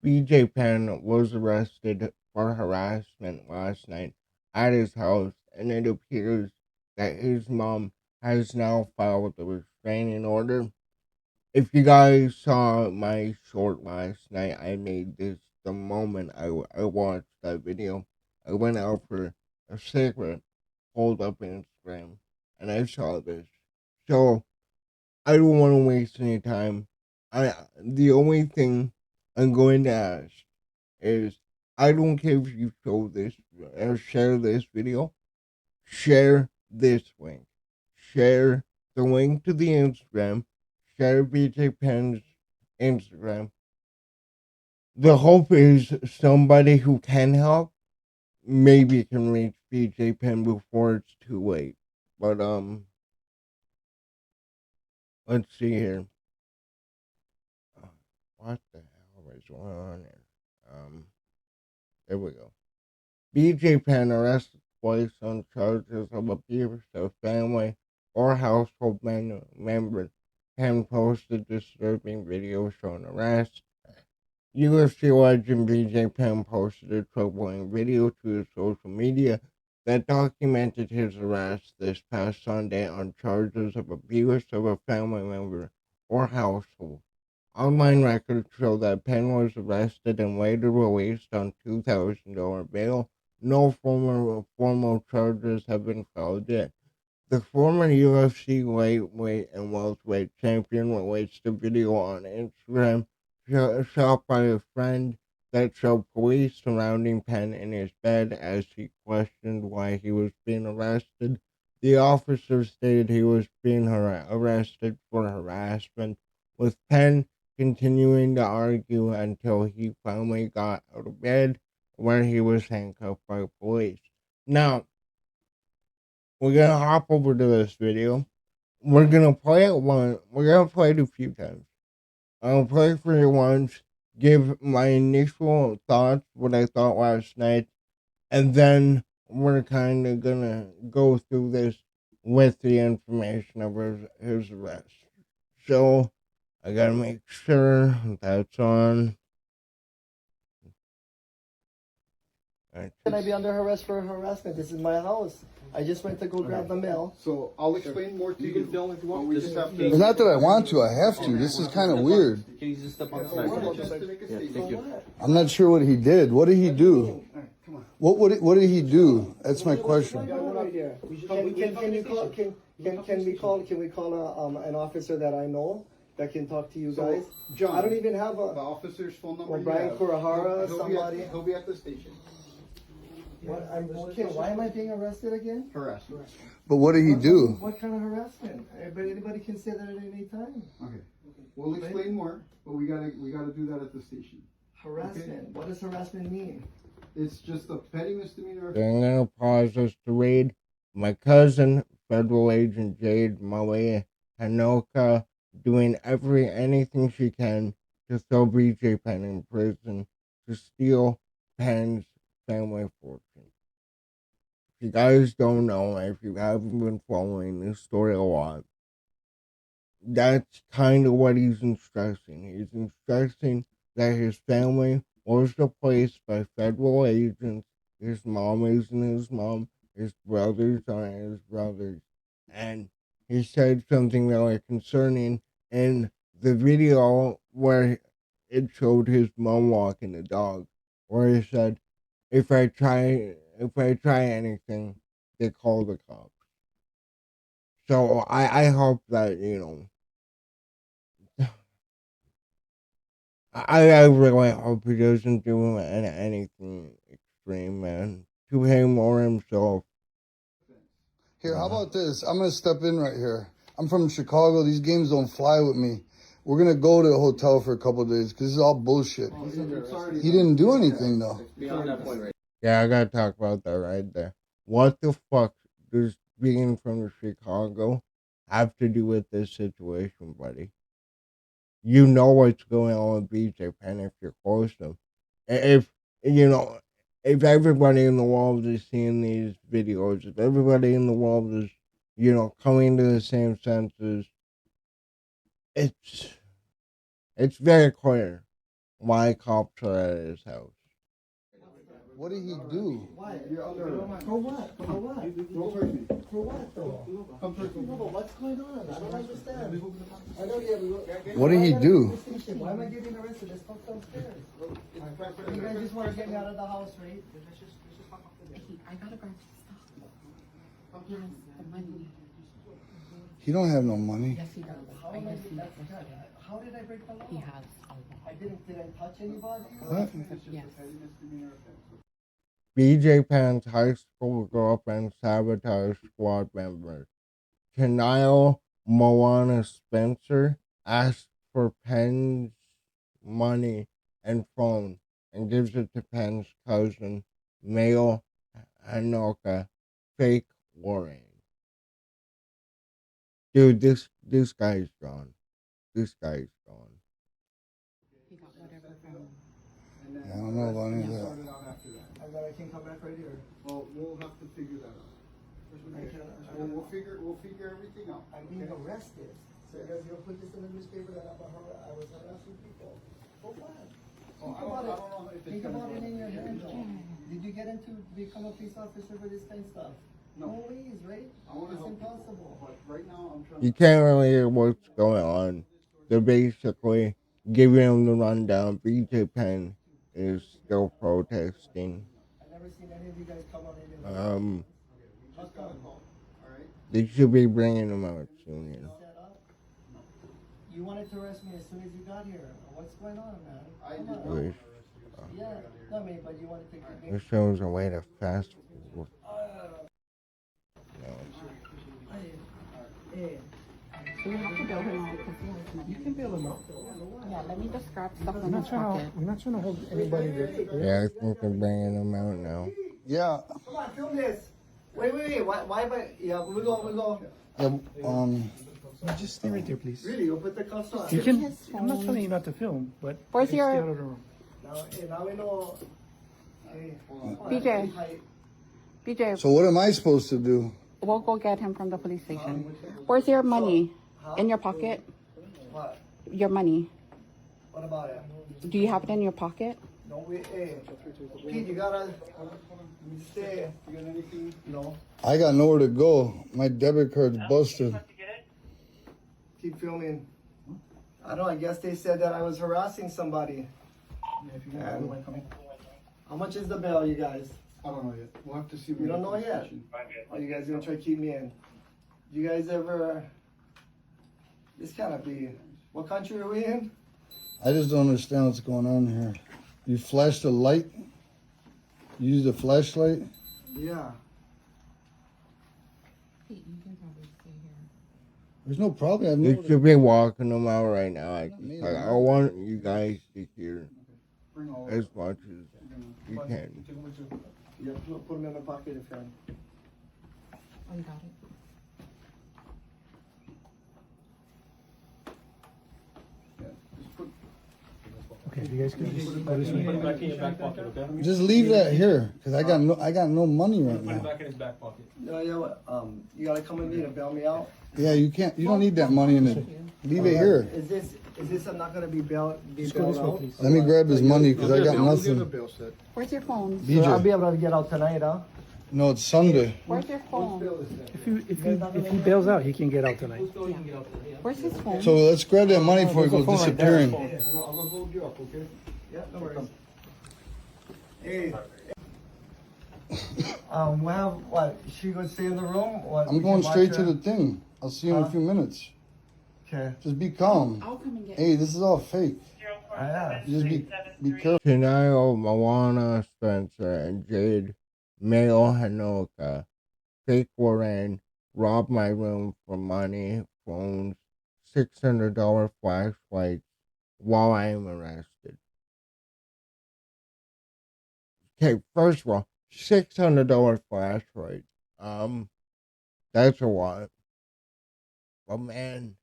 BJ Penn was arrested for harassment last night at his house, and it appears that his mom has now filed a restraining order. If you guys saw my short last night, I made this the moment I watched that video. I went out for a cigarette, pulled up Instagram, and I saw this. So I don't want to waste any time. The only thing I'm going to ask is I don't care if you show this or share this video, share this link, share the link to the Instagram, share BJ Penn's Instagram. The hope is somebody who can help maybe can reach BJ Penn before it's too late. But let's see here. What the hell is going on here? There we go. BJ Penn arrested twice on charges of abuse of family or household member. Penn posted disturbing video showing arrest. UFC legend BJ Penn posted a troubling video to his social media that documented his arrest this past Sunday on charges of abuse of a family member or household. Online records show that Penn was arrested and later released on $2,000 bail. No formal charges have been filed yet. The former UFC lightweight and welterweight champion released a video on Instagram shot by a friend that showed police surrounding Penn in his bed as he questioned why he was being arrested. The officer stated he was being arrested for harassment, with Penn continuing to argue until he finally got out of bed, where he was handcuffed by police. Now, we're gonna hop over to this video. We're gonna play it one. We're gonna play it a few times. I'll play for you once, give my initial thoughts, what I thought last night, and then we're kind of gonna go through this with the information of his arrest. So I gotta make sure that's on. Can I be under arrest for harassment? This is my house. I just went to go grab the mail. So I'll explain more to you. You can film if you want. We just have to. It's not that I want to, I have to. This is kind of weird. Can you just step on the side? I'm not sure what he did. What did he do? What did he do? That's my question. Can we call an officer that I know that can talk to you guys? John, I don't even have the officer's phone number. Or Brian Kurahara, somebody. He'll be at the station. What? Okay. Why am I being arrested again? Harassment. But what did he do? What kind of harassment? But anybody can say that at any time. Okay. We'll explain more, but we gotta do that at the station. Harassment. Okay. What does harassment mean? It's just a petty misdemeanor. I'm gonna pause this to read. My cousin, Federal Agent Jade Malia Hanoka, doing anything she can to throw BJ Penn in prison to steal Penn's family fortune. If you guys don't know, if you haven't been following this story a lot, that's kind of what he's instructing. He's instructing that his family was replaced by federal agents. His mom isn't his mom. His brothers aren't his brothers. And he said something really concerning in the video where it showed his mom walking the dog, where he said, if I try anything, they call the cops. So I hope that, I really hope he doesn't do anything extreme, man. To him or himself. Here, how about this? I'm going to step in right here. I'm from Chicago. These games don't fly with me. We're going to go to a hotel for a couple of days because this is all bullshit. He didn't do anything, though. Yeah, I gotta talk about that right there. What the fuck does being from Chicago have to do with this situation, buddy? You know what's going on with BJ Penn if you're close to him. If, if everybody in the world is seeing these videos, if everybody in the world is, coming to the same senses, it's very clear why cops are at his house. What did he do? Why? You're under arrest. For what? For what? Don't touch me. For what though? Come touch me. No, but what's going on? I don't understand. I know, yeah, we What did he do? Why am I getting arrested? Let's talk downstairs. You guys just want to get me out of the house, right? I gotta grab stuff. Yes, the money. He don't have no money. Yes, he does. How am I getting that? How did I break the law? He has a I lot. didn't. Did I touch anybody? What? Yes. BJ Penn's high school girlfriend sabotaged squad members. Kenyle Moana Spencer asked for Penn's money and phone and gives it to Penn's cousin, Mayo Hanoka, fake Warren. Dude, this guy's gone. This guy's gone. He got whatever from. I don't know about any of that. Started out after that. I can come back right here. Well, we'll have to figure that out. We'll figure everything out. I'm being arrested. So you guys gonna put this in the newspaper that I was harassing people? For what? Oh, Think I about don't it. know if it's Think gonna about go. it in your hand though. Did you get into become a police officer for this kind of stuff? No. Please, right? I wanna It's help you. impossible. But right now, I'm trying You can't really hear what's going on. They're basically giving him the rundown. BJ Penn is still protesting. I've never seen any of you guys come on in. How come? Alright? They should be bringing him out soon, you know. Set up. You wanted to arrest me as soon as you got here. What's going on, man? I Come did on. not. Wish. Yeah, not me, but you wanted to keep me. This shows a way to fast forward. No. So you have to bail him out because he has money. You can bail him out. Yeah, let me just grab stuff I'm in not his trying pocket. to. I'm not trying to hold anybody. Yeah, I think they're bringing him out now. Yeah. Come on, film this. Wait. Why am I? Yeah, we go. Yeah, Just stay right there, please. Really? You'll put the cuffs on? You can. His I'm not phone. telling you not to film, but Where's just your- stay out of the room. Now we know. Hey, BJ. BJ, So what am I supposed to do? we'll go get him from the police station. Where's your money? In your pocket? What? Your money. What about it? Do you have it in your pocket? No, hey, Pete, you gotta stay. You got anything? No, I got nowhere to go. My debit card's busted. keep filming. I don't know. I guess they said that I was harassing somebody. How much is the bail, you guys? I don't know yet. We'll have to see. You don't know yet? Are you guys gonna try to keep me in? You guys ever? This cannot be. What country are we in? I just don't understand what's going on here. You flashed a light? You used a flashlight? Yeah. Pete, you can probably stay here. There's no problem. I've They nowhere to should be walking him out right now. me, I want you guys to hear Bring all as much as you can. Yeah, put them in my pocket if you can. Oh, you got it? Okay, you guys can just go this way. Put it back in your back pocket, okay? Just leave that here, cause I got no money right Put it now. back in his back pocket. Yeah, what? You gotta come with me to bail me out. Yeah, you can't. You don't need that money in it. Leave it here. Is this I'm not gonna be bailed Just go this way, out? please. Let me grab his money, cause I got We'll get a nothing. bill set. Where's your phone? So I'll be BJ, able to get out tonight, huh? no, it's Sunday. Where's your phone? If he bails out, he can get out tonight. Where's his phone? So let's grab that money before he There's a goes phone right there. disappearing. I'm gonna hold you up, okay? Yeah, no worries. Hey. We have what? She gonna stay in the room? What? I'm we going can straight watch to her? the thing. I'll see you in a few minutes. Okay. Just be calm. I'll come and get Hey, this is all fake. Yeah. Just be careful. Kenyle Moana Spencer and Jade Mayo Hanoka, fake Warren, robbed my room for money, phones, $600 flashlights while I am arrested. Okay, first of all, $600 flashlight. That's a lot. But man,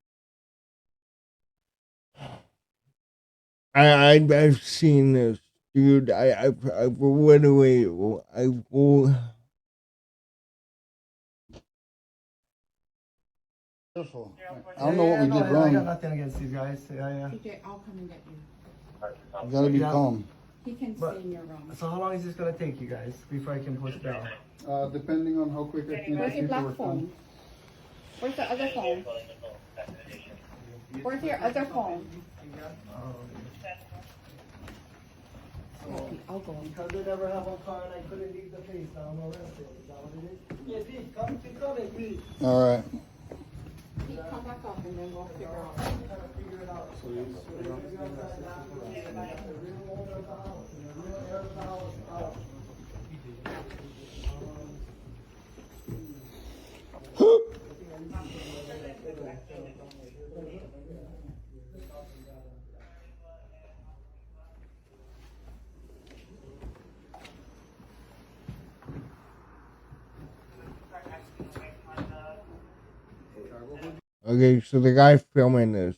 I've seen this, dude. I've literally, I will. I don't know what we did I got wrong. nothing against these guys. Yeah. BJ, I'll come and get you. You gotta be Yeah. calm. He can But- stay in your room. So how long is this gonna take you guys before I can push bail? Depending on how quick I can Where's get your black paperwork phone? done. Where's the other phone? Where's your other phone? Okay, I'll go. Because they never have a car and I couldn't leave the place, now I'm arrested. Is that what it is? Yeah, Pete, come, keep coming, please. All right. Come back up and then we'll figure out. Figure it out. The real owner of the house, and the real heir of the house. Okay, so the guy filming this,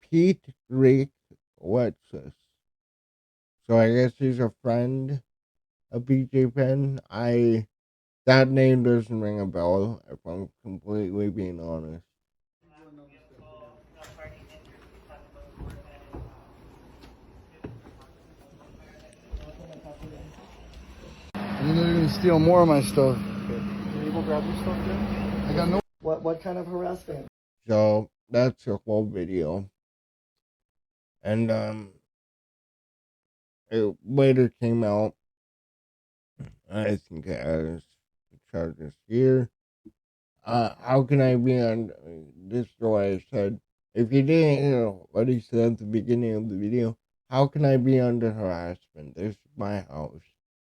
Pete Rick Alexis. So I guess he's a friend of BJ Penn. That name doesn't ring a bell, if I'm completely being honest. And then they're gonna steal more of my stuff. Can you go grab your stuff again? I got no. What kind of harassment? So that's the whole video. And it later came out, I think it has the charges here. How can I be on this is what I said. If you didn't hear what he said at the beginning of the video, how can I be under harassment? This is my house.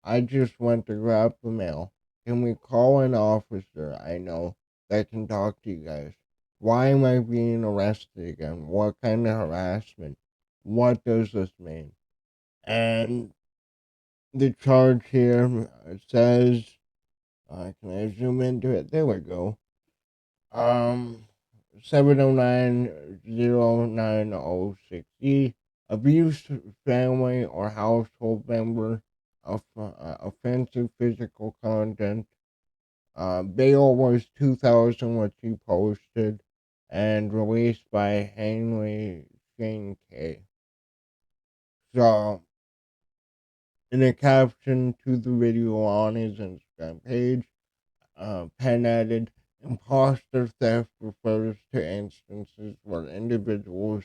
I just went to grab the mail. Can we call an officer I know that can talk to you guys? Why am I being arrested again? What kind of harassment? What does this mean? And the charge here says, can I zoom into it? There we go. 709-09060, abuse family or household member, offensive physical content. Bail was $2,000, which he posted, and released by Henry Shane K. So, in a caption to the video on his Instagram page, Penn added, imposter theft refers to instances where individuals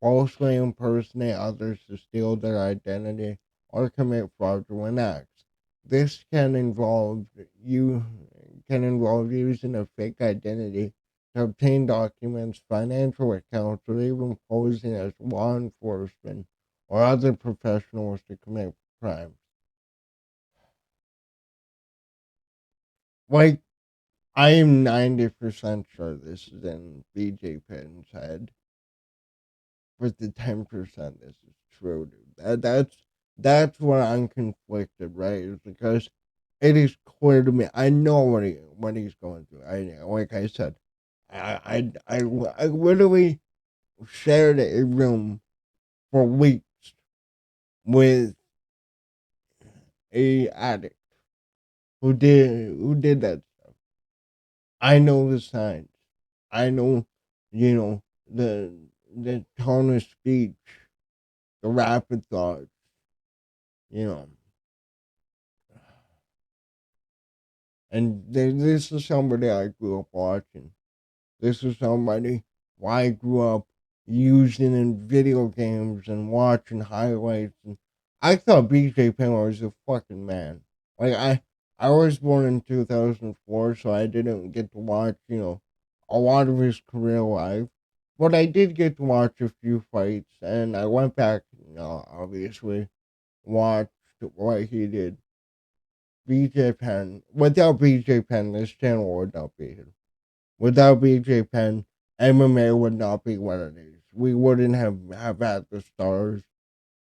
falsely impersonate others to steal their identity or commit fraudulent acts. This can involve using a fake identity to obtain documents, financial accounts, or even posing as law enforcement or other professionals to commit crimes. Like, I am 90% sure this is in BJ Penn's head. But the 10% this is true, dude. That's where I'm conflicted, right? Is because it is clear to me. I know what he's going through. Like I said, I literally shared a room for weeks with a addict who did that stuff. I know the signs. I know, the tone of speech, the rapid thoughts, you know. And this is somebody I grew up watching. This is somebody I grew up using in video games and watching highlights. And I thought BJ Penn was a fucking man. Like, I was born in 2004, so I didn't get to watch, a lot of his career live. But I did get to watch a few fights, and I went back, obviously, watched what he did. BJ Penn. Without BJ Penn, this channel would not be here. Without BJ Penn, MMA would not be what it is. We wouldn't have had the stars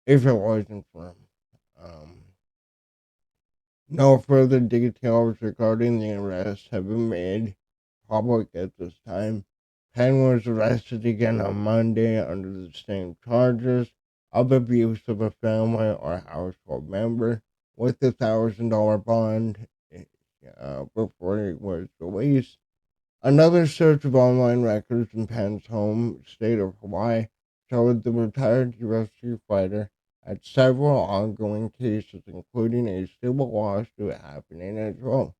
if it wasn't for him. No further details regarding the arrest have been made public at this time. Penn was arrested again on Monday under the same charges of abuse of a family or household member, with a $1,000 bond before he was released. Another search of online records in Penn's home state of Hawaii showed the retired UFC fighter had several ongoing cases, including a civil lawsuit happening as well.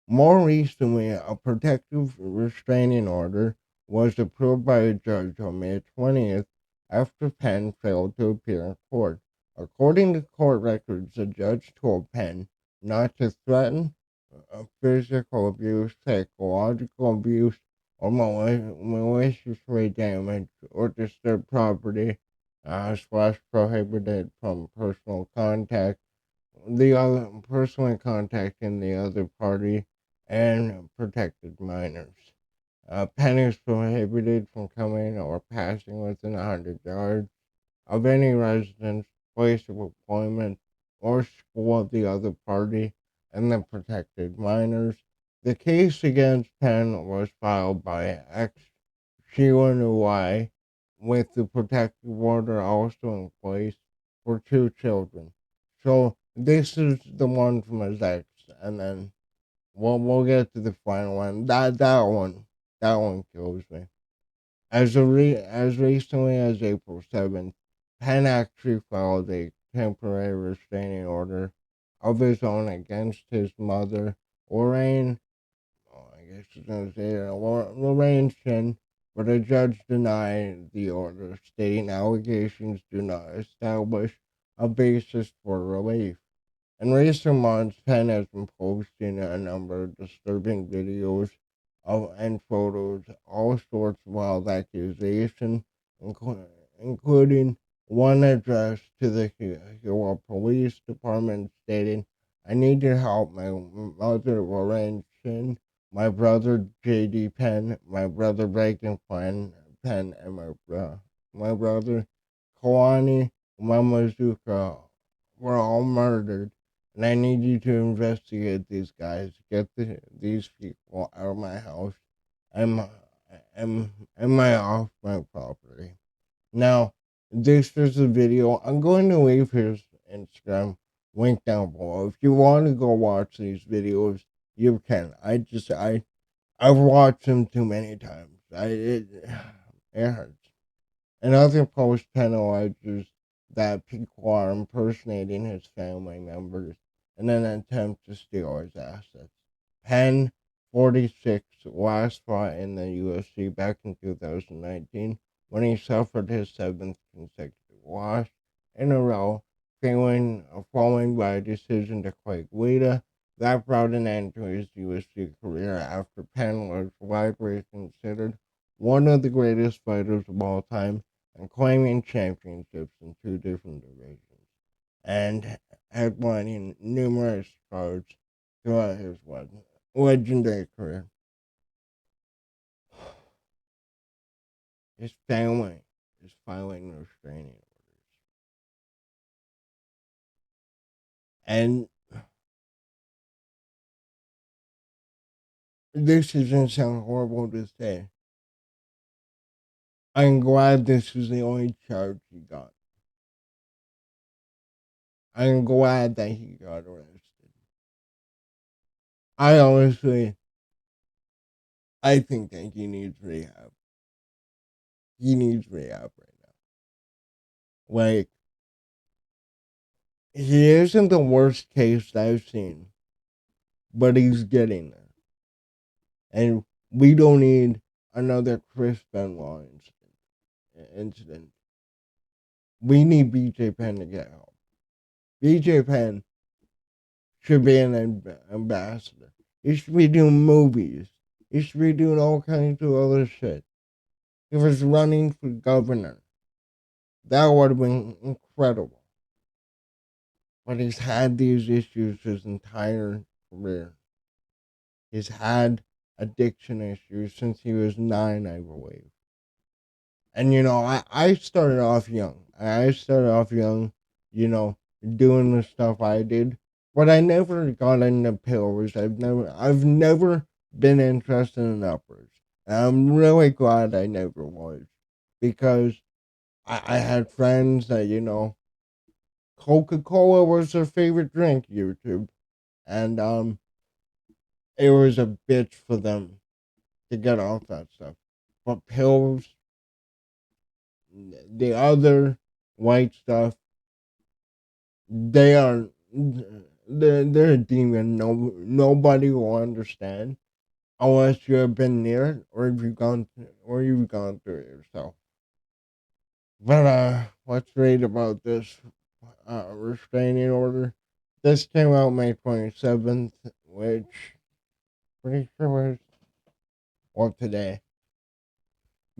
More recently, a protective restraining order was approved by a judge on May 20th after Penn failed to appear in court. According to court records, the judge told Penn not to threaten physical abuse, psychological abuse, or maliciously damage or disturb property, slash prohibited from personally contacting the other party, and protected minors. Penn is prohibited from coming or passing within 100 yards of any residence, place of employment, or school of the other party and the protected minors. The case against Penn was filed by ex Sheila Nuai, with the protective order also in place for two children. So this is the one from his ex, and then we'll get to the final one. That one kills me. As recently as April 7th, Penn actually filed a temporary restraining order of his own against his mother, Lorraine. I guess it's gonna say Lorraine Shin, but a judge denied the order, stating allegations do not establish a basis for relief. In recent months, Penn has been posting a number of disturbing videos and photos, all sorts of wild accusations, including one addressed to the Hua Police Department stating, I need your help. My mother, Lorraine Shin, my brother, J.D. Penn, my brother, Reagan Penn, and my brother, Kalani Mamazuka were all murdered, and I need you to investigate these guys, get these people out of my house and off my property. Now, this is a video. I'm going to leave his Instagram link down below. If you want to go watch these videos, you can. I've watched them too many times. It hurts. Another post penalizes that people are impersonating his family members in an attempt to steal his assets. Penn, 46, last fought in the UFC back in 2019 when he suffered his seventh consecutive loss in a row, falling by a decision to Clay Guida. That brought an end to his UFC career after Penn was widely considered one of the greatest fighters of all time and claiming championships in two different divisions, and headlining numerous cards throughout his legendary career. His family is filing restraining orders. And this doesn't sound horrible to say. I'm glad this is the only charge he got. I'm glad that he got arrested. I think that he needs rehab. He needs rehab right now. Like, he isn't the worst case I've seen, but he's getting there. And we don't need another Chris Benoit incident. We need BJ Penn to get help. BJ Penn should be an ambassador. He should be doing movies. He should be doing all kinds of other shit. He was running for governor. That would have been incredible. But he's had these issues his entire career. He's had addiction issues since he was 9, I believe. And I started off young. Doing the stuff I did. But I never got into pills. I've never been interested in uppers. And I'm really glad I never was. Because I had friends that, Coca-Cola was their favorite drink, YouTube. And it was a bitch for them to get off that stuff. But pills, the other white stuff, they are they're a demon. Nobody will understand unless you have been near it or you've gone through it yourself. But let's read about this restraining order. This came out May 27th, which pretty sure was today.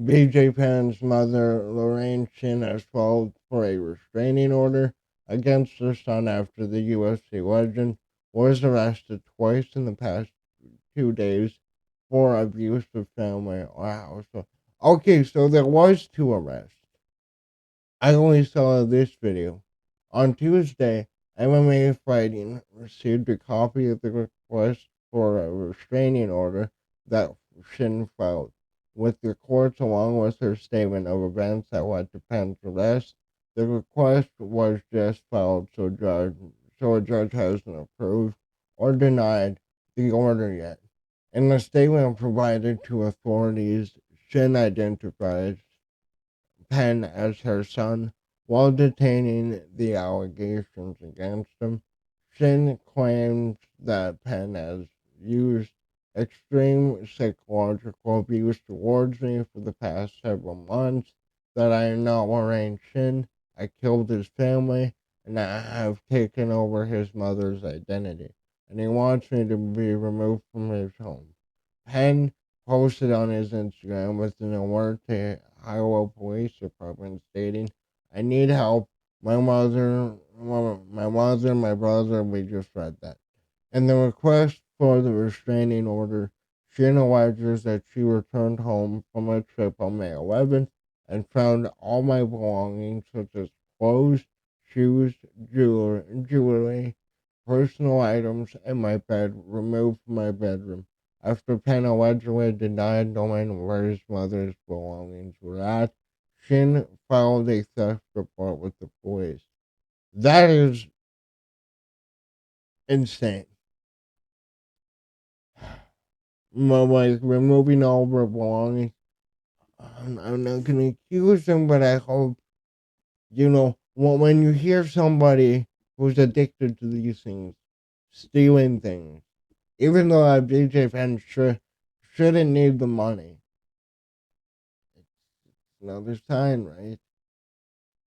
BJ Penn's mother, Lorraine Chin, has filed for a restraining order against her son after the UFC legend was arrested twice in the past 2 days for abuse of family. Wow. Okay, so there was two arrests. I only saw this video. On Tuesday, MMA Fighting received a copy of the request for a restraining order that Shin filed with the courts, along with her statement of events that led to Penn's arrest. The request was just filed, so a judge hasn't approved or denied the order yet. In the statement provided to authorities, Shin identifies Penn as her son while detaining the allegations against him. Shin claims that Penn has used extreme psychological abuse towards me for the past several months, that I am not Lorraine Shin, I killed his family, and I have taken over his mother's identity, and he wants me to be removed from his home. Penn posted on his Instagram with an alert to Iowa Police Department stating, "I need help. My brother, we just read that." In the request for the restraining order, Shin alleges that she returned home from a trip on May 11th and found all my belongings, such as clothes, shoes, jewelry, personal items, and my bed, removed from my bedroom. After Penn allegedly denied knowing where his mother's belongings were at, Shin filed a theft report with the police. That is insane. Like removing all of her belongings. I'm not gonna accuse him, but I hope, when you hear somebody who's addicted to these things, stealing things, even though I BJ Penn shouldn't need the money. Another sign, right?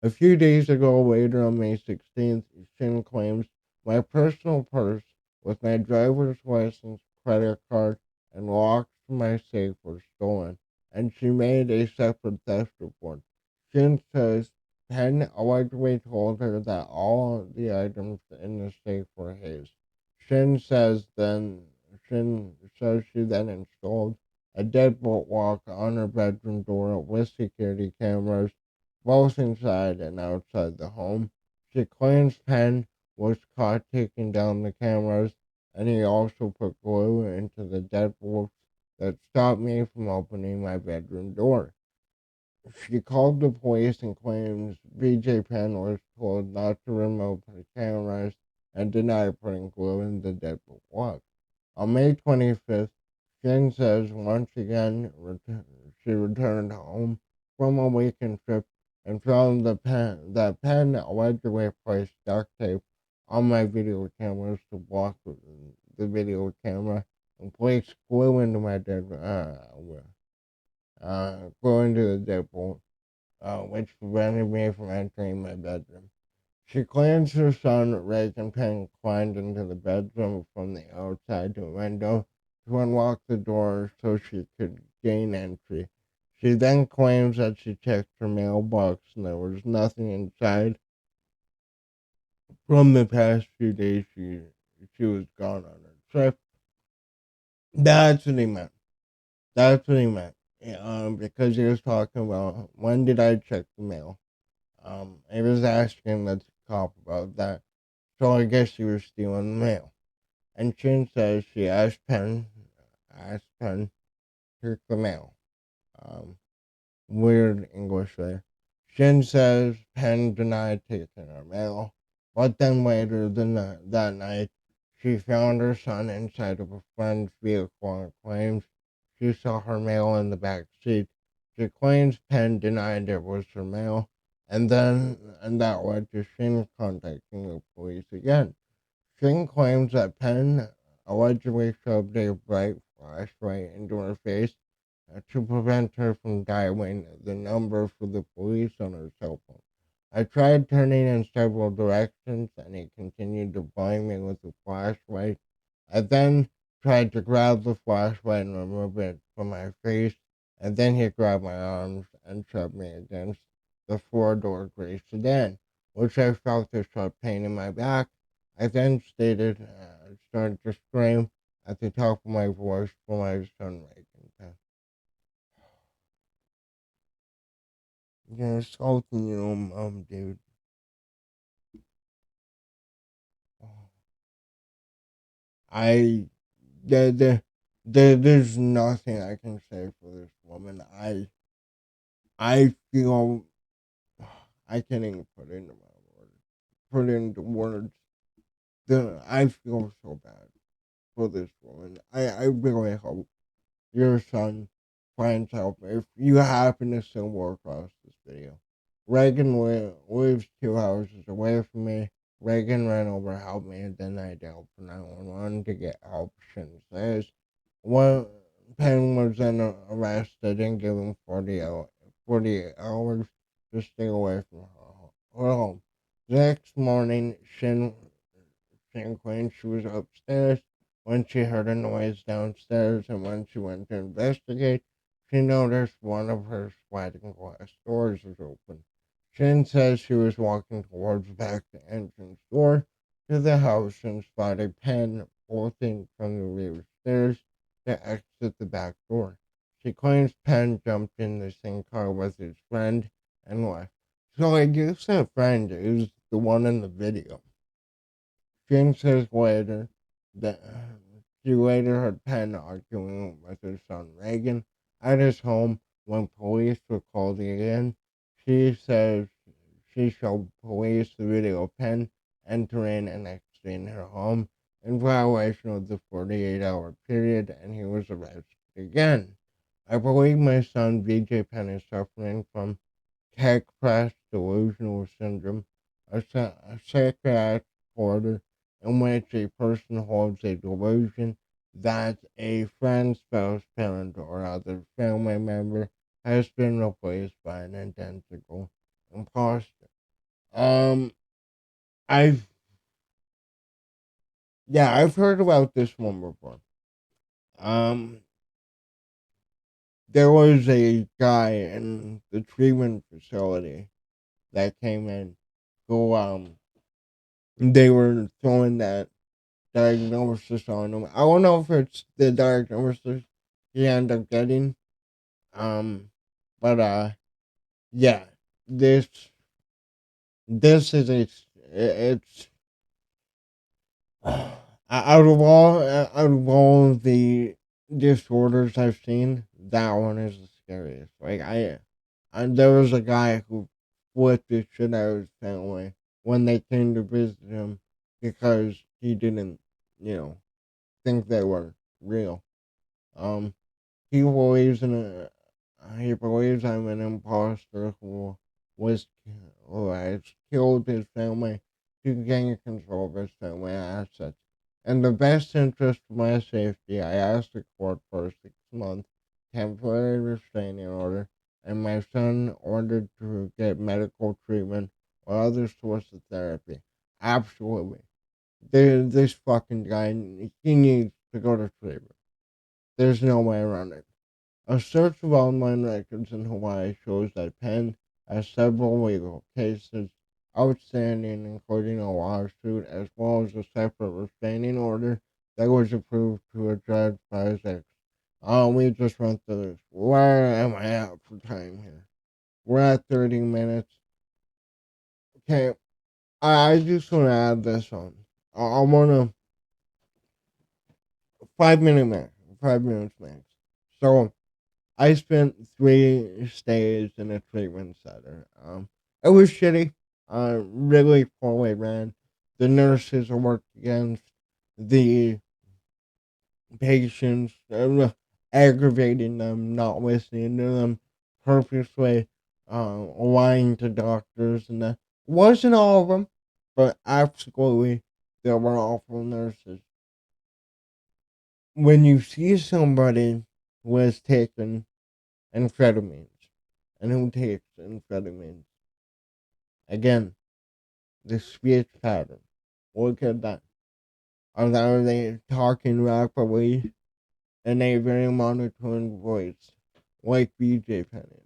A few days ago, later on May 16th, Shin claims my personal purse with my driver's license, credit card, and locks to my safe were stolen, and she made a separate theft report. Shin says Penn allegedly told her that all the items in the safe were his. Shin says she then installed a deadbolt lock on her bedroom door with security cameras both inside and outside the home. She claims Penn was caught taking down the cameras, and he also put glue into the deadbolts that stopped me from opening my bedroom door. She called the police and claims BJ Penn was told not to remove the cameras and denied putting glue in the deadbolt lock. On May 25th, Jen says once again she returned home from a weekend trip and found that Penn allegedly placed duct tape on my video cameras to block the video camera and placed glue into my glue into the deadbolt, which prevented me from entering my bedroom. She claims her son, Reagan Penn, climbed into the bedroom from the outside to a window to unlock the door so she could gain entry. She then claims that she checked her mailbox and there was nothing inside. From the past few days, she was gone on her trip. That's what he meant. That's what he meant. Because he was talking about when did I check the mail. He was asking the cop about that. So I guess she was stealing the mail. And Chin says she asked Penn to check the mail. Um, Weird English there. Shin says Penn denied taking her mail, but then later that night, she found her son inside of a friend's vehicle and claims she saw her mail in the back seat. She claims Penn denied it was her mail, and that led to Shin contacting the police again. Shin claims that Penn allegedly shoved a bright flashlight into her face to prevent her from dialing the number for the police on her cell phone. I tried turning in several directions, and he continued to blind me with the flashlight. I then tried to grab the flashlight and remove it from my face, and then he grabbed my arms and shoved me against the four-door gray sedan, which I felt a sharp pain in my back. I then started to scream at the top of my voice for my son Reagan. You're assaulting your own mom, dude. I there, there, there's nothing I can say for this woman. I feel I can't even put into words. I feel so bad for this woman. I really hope your son finds help. If you happen to stumble across this video, Reagan lives 2 houses away from me. Reagan ran over, helped me, and then I dialed for 911 to get help. Shin says one Penn was then arrested and given 48 hours to stay away from her home. The next morning, Shin claimed she was upstairs when she heard a noise downstairs, and when she went to investigate, she noticed one of her sliding glass doors was open. Shin says she was walking towards the back entrance door to the house and spotted Penn bolting from the rear stairs to exit the back door. She claims Penn jumped in the same car with his friend and left. So I guess that friend is the one in the video. Jim says later that she later heard Penn arguing with her son Reagan at his home when police were called in. She says she showed police the video of Penn entering and exiting her home in violation of the 48-hour period, and he was arrested again. I believe my son BJ Penn is suffering from tech crash delusional syndrome, a psychiatric disorder in which a person holds a delusion that a friend, spouse, parent, or other family member has been replaced by an identical imposter. Um, I've I've heard about this one before. Um, there was a guy in the treatment facility that came in who they were throwing that diagnosis on him. I don't know if it's the diagnosis he ended up getting. But yeah, this this is it's out of all the disorders I've seen, that one is the scariest. Like and there was a guy who flipped the shit out of his family when they came to visit him because he didn't, you know, think they were real. Um, he believes he believes I'm an imposter was who has killed his family to gain control of his family assets. In the best interest of my safety, I asked the court for a 6-month temporary restraining order, and my son ordered to get medical treatment or other source of therapy. Absolutely. This fucking guy, he needs to go to treatment. There's no way around it. A search of online records in Hawaii shows that Penn has several legal cases outstanding, including a lawsuit as well as a separate restraining order that was approved to a judge by his ex. We just went through this. Where am I at for time here? We're at 30 minutes. Okay, I just want to add this on. I want to 5 minute max. 5 minutes max. So I spent 3 stays in a treatment center. It was shitty. Really poorly ran. The nurses worked against the patients, aggravating them, not listening to them, purposely lying to doctors, and that wasn't all of them, but absolutely there were awful nurses. When you see somebody who has taken amphetamines and who takes amphetamines, again, the speech pattern. Look at that. Are they talking rapidly in a very monotone voice, like BJ Penn is?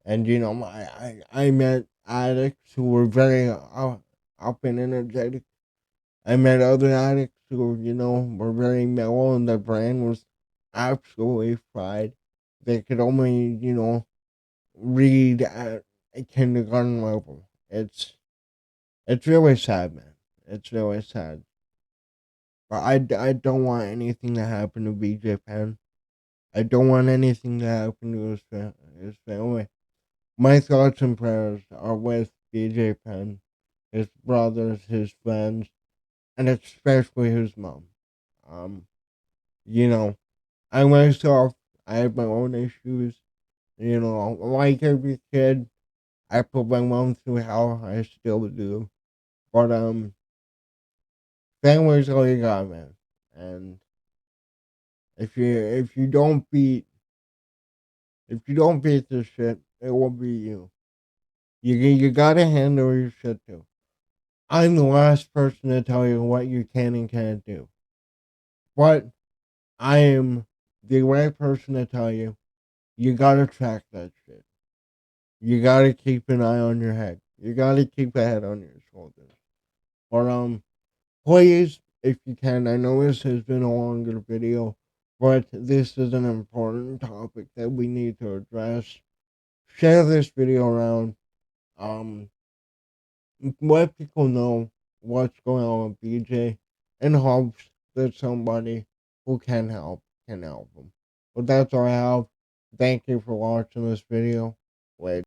And I met addicts who were very up and energetic. I met other addicts who, were very mellow and their brain was absolutely fried. They could only, read at a kindergarten level. It's really sad, man. It's really sad. But I don't want anything to happen to BJ Penn. I don't want anything to happen to his family. My thoughts and prayers are with BJ Penn, his brothers, his friends, and especially his mom. Um, you know, I myself, I have my own issues. Like every kid, I put my mom through hell. I still do. But family's all you got, man. And if you don't beat this shit, it will beat you. You gotta handle your shit too. I'm the last person to tell you what you can and can't do. But I am the right person to tell you, you gotta track that shit. You gotta keep an eye on your head. You gotta keep a head on your shoulders. But please, if you can, I know this has been a longer video, but this is an important topic that we need to address. Share this video around. Um, let people know what's going on with BJ in hopes that somebody who can help them. But that's all I have. Thank you for watching this video. Later.